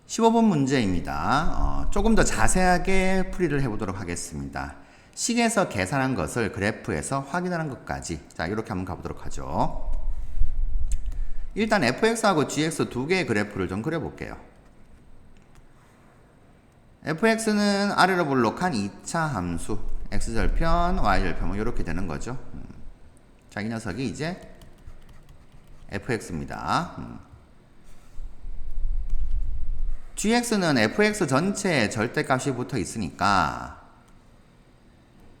15번 문제입니다. 조금 더 자세하게 풀이를 해보도록 하겠습니다. 식에서 계산한 것을 그래프에서 확인하는 것까지. 자, 이렇게 한번 가보도록 하죠. 일단 fx하고 gx 두 개의 그래프를 좀 그려볼게요. fx는 아래로 볼록한 2차 함수, x절편, y절편 뭐 이렇게 되는 거죠. 자, 이 녀석이 이제 fx입니다. gx는 fx 전체에 절대값이 붙어 있으니까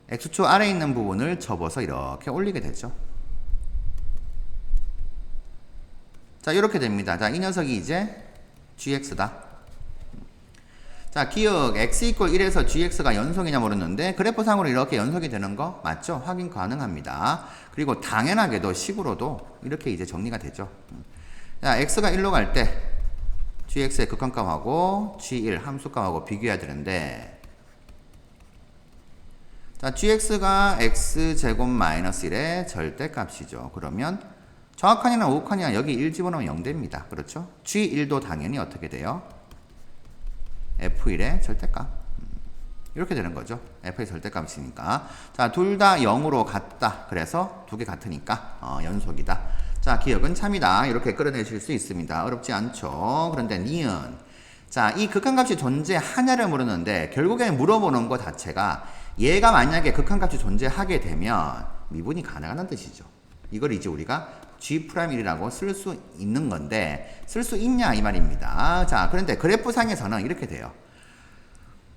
x축 아래에 있는 부분을 접어서 이렇게 올리게 되죠. 자, 이렇게 됩니다. 자, 이 녀석이 이제 gx다. 자, 기억 x 이퀄 1에서 gx가 연속이냐 모르는데 그래프상으로 이렇게 연속이 되는 거 맞죠? 확인 가능합니다. 그리고 당연하게도 식으로도 이렇게 이제 정리가 되죠. 자, x가 1로 갈 때 gx의 극한값하고 g1 함수값하고 비교해야 되는데, 자, gx가 x제곱 마이너스 1의 절대값이죠. 그러면 정확한이나 우극한이나 여기 1 집어넣으면 0 됩니다. 그렇죠? g1도 당연히 어떻게 돼요? f1의 절대값. 이렇게 되는 거죠. f의 절대값이 있으니까. 자, 둘 다 0으로 같다. 그래서 두 개 같으니까 연속이다. 자, 기억은 참이다. 이렇게 끌어내실 수 있습니다. 어렵지 않죠. 그런데 니은. 자, 이 극한값이 존재하냐를 물었는데 결국에는 물어보는 것 자체가 얘가 만약에 극한값이 존재하게 되면 미분이 가능하다는 뜻이죠. 이걸 이제 우리가 G'1이라고 쓸 수 있는 건데 쓸 수 있냐 이 말입니다. 자, 그런데 그래프상에서는 이렇게 돼요.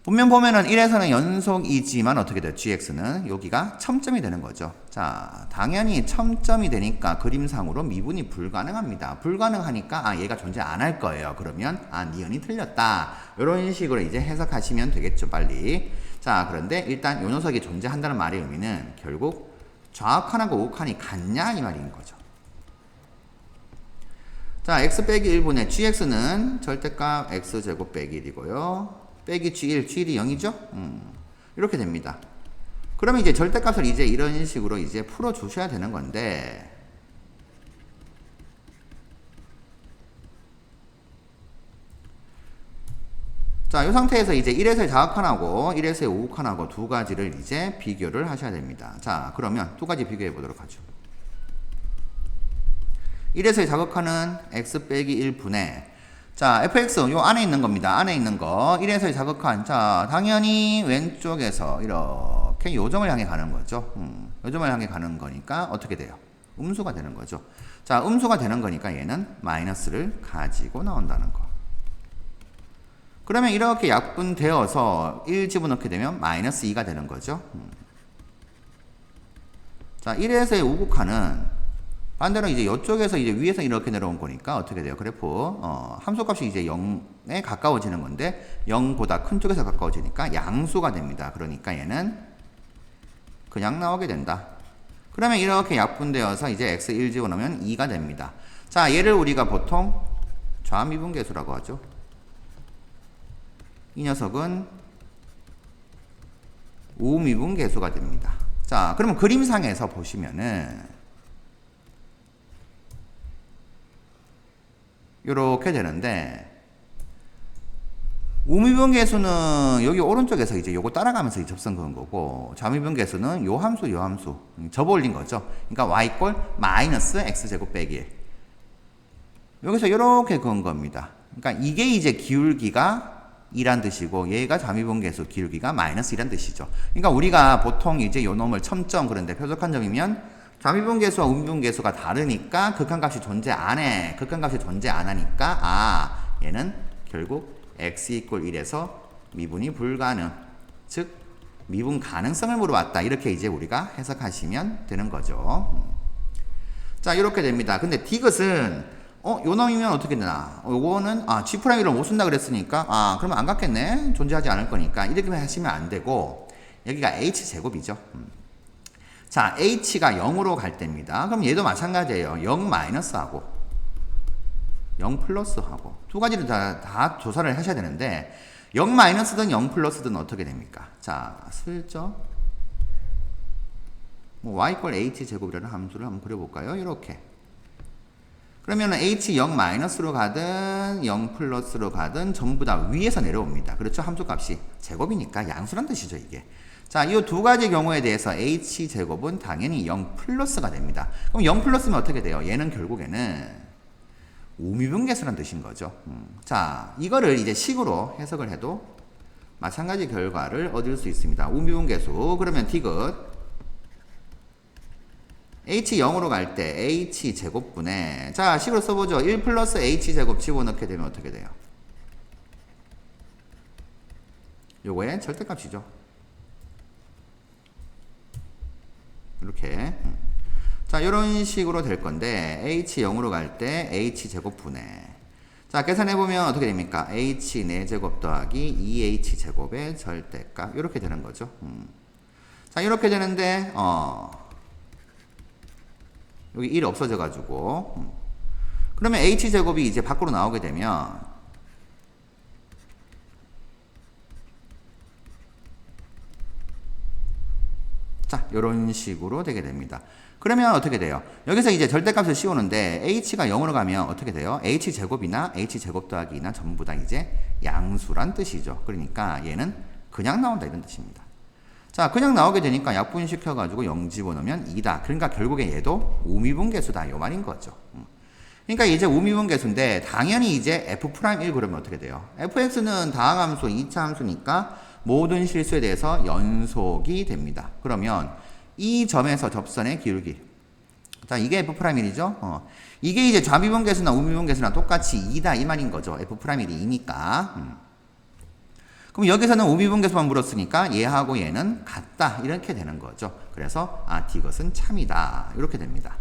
보면은 1에서는 연속이지만 어떻게 돼요? gx는 여기가 첨점이 되는 거죠. 자, 당연히 첨점이 되니까 그림상으로 미분이 불가능합니다. 불가능하니까 얘가 존재 안 할 거예요. 그러면 니은이 틀렸다. 이런 식으로 이제 해석하시면 되겠죠, 빨리. 자, 그런데 일단 요 녀석이 존재한다는 말의 의미는 결국 좌악한하고 우극한이 같냐 이 말인 거죠. 자, x 빼기 1분의 gx는 절대값 x제곱 빼기 1이고요. 빼기 g1, g1이 0이죠? 이렇게 됩니다. 그러면 이제 절대값을 이제 이런 식으로 이제 풀어주셔야 되는 건데, 자, 이 상태에서 이제 1에서의 자극한하고 1에서의 우극한하고 두 가지를 이제 비교를 하셔야 됩니다. 자, 그러면 두 가지 비교해 보도록 하죠. 1에서의 자극한은 x 빼기 1분의, 자, fx 요 안에 있는 겁니다. 안에 있는 거 1에서의 자극한. 자, 당연히 왼쪽에서 이렇게 요점을 향해 가는 거죠. 요점을 향해 가는 거니까 어떻게 돼요? 음수가 되는 거죠. 자, 음수가 되는 거니까 얘는 마이너스를 가지고 나온다는 거. 그러면 이렇게 약분되어서 1 집어넣게 되면 마이너스 2가 되는 거죠. 자, 1에서의 우극한은 반대로 이제 이쪽에서 이제 위에서 이렇게 내려온 거니까 어떻게 돼요? 그래프 함수값이 이제 0에 가까워지는 건데 0보다 큰 쪽에서 가까워지니까 양수가 됩니다. 그러니까 얘는 그냥 나오게 된다. 그러면 이렇게 약분되어서 이제 x1 집어넣으면 2가 됩니다. 자, 얘를 우리가 보통 좌미분계수라고 하죠. 이 녀석은 우미분계수가 됩니다. 자, 그러면 그림상에서 보시면은 요렇게 되는데, 우미분계수는 여기 오른쪽에서 이제 요거 따라가면서 접선 그은 거고, 좌미분계수는 요 함수 접어 올린 거죠. 그러니까 y 이퀄 마이너스 x제곱 빼기 1. 여기서 요렇게 그은 겁니다. 그러니까 이게 이제 기울기가 2란 뜻이고 얘가 좌미분계수 기울기가 마이너스 2란 뜻이죠. 그러니까 우리가 보통 이제 요 놈을 첨점, 그런데 표적한 점이면 좌미분계수와 우미분계수가 다르니까 극한값이 존재 안 해. 극한값이 존재 안 하니까 얘는 결국 x 이퀄 1에서 미분이 불가능, 즉 미분 가능성을 물어봤다. 이렇게 이제 우리가 해석하시면 되는 거죠. 자, 이렇게 됩니다. 근데 디귿은 요 놈이면 어떻게 되나? 요거는 G'를 못 쓴다 그랬으니까 그러면 안 갖겠네. 존재하지 않을 거니까 이렇게 하시면 안 되고, 여기가 H제곱이죠. 자, H가 0으로 갈 때입니다. 그럼 얘도 마찬가지예요. 0 마이너스하고 0 플러스하고 두 가지를 다 조사를 하셔야 되는데 0 마이너스든 0 플러스든 어떻게 됩니까? 자, 슬쩍 y 이퀄 H제곱이라는 함수를 한번 그려볼까요? 이렇게. 그러면 h 0 마이너스로 가든 0 플러스로 가든 전부 다 위에서 내려옵니다. 그렇죠? 함수값이 제곱이니까 양수란 뜻이죠, 이게. 자, 이 두 가지 경우에 대해서 h제곱은 당연히 0 플러스가 됩니다. 그럼 0 플러스면 어떻게 돼요? 얘는 결국에는 우미분계수란 뜻인 거죠. 자, 이거를 이제 식으로 해석을 해도 마찬가지 결과를 얻을 수 있습니다. 우미분계수. 그러면 디귿 h 0으로 갈 때 h제곱분에, 자, 식으로 써보죠. 1 플러스 h제곱 집어넣게 되면 어떻게 돼요? 요거의 절대값이죠. 이렇게. 자, 이런 식으로 될 건데 h 0으로 갈 때 h제곱분에, 자, 계산해보면 어떻게 됩니까? h 4제곱 더하기 2h제곱의 절대값, 이렇게 되는 거죠. 자, 이렇게 되는데 여기 1 없어져 가지고 그러면 h제곱이 이제 밖으로 나오게 되면 자, 요런 식으로 되게 됩니다. 그러면 어떻게 돼요? 여기서 이제 절대값을 씌우는데 h가 0으로 가면 어떻게 돼요? h제곱이나 h제곱 더하기 2나 전부 다 이제 양수란 뜻이죠. 그러니까 얘는 그냥 나온다 이런 뜻입니다. 자, 그냥 나오게 되니까 약분시켜가지고 0 집어넣으면 2다. 그러니까 결국에 얘도 우미분계수다. 요 말인 거죠. 그러니까 이제 우미분계수인데 당연히 이제 f'1 그러면 어떻게 돼요? fx는 다항함수, 2차 함수니까 모든 실수에 대해서 연속이 됩니다. 그러면 이 점에서 접선의 기울기. 자, 이게 f'1이죠. 이게 이제 좌미분계수나 우미분계수나 똑같이 2다 이 말인 거죠. f'1이 2니까. 그럼 여기서는 우미분계수만 물었으니까 얘하고 얘는 같다 이렇게 되는 거죠. 그래서 디귿은 참이다 이렇게 됩니다.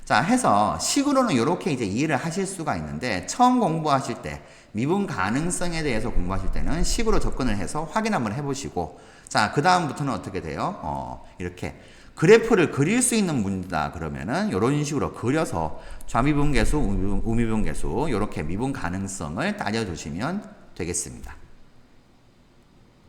자, 해서 식으로는 이렇게 이제 이해를 하실 수가 있는데 처음 공부하실 때 미분 가능성에 대해서 공부하실 때는 식으로 접근을 해서 확인 한번 해보시고, 자, 그 다음부터는 어떻게 돼요? 이렇게 그래프를 그릴 수 있는 문제다 그러면은 이런 식으로 그려서 좌미분계수, 우미분계수 이렇게 미분 가능성을 따져주시면 되겠습니다.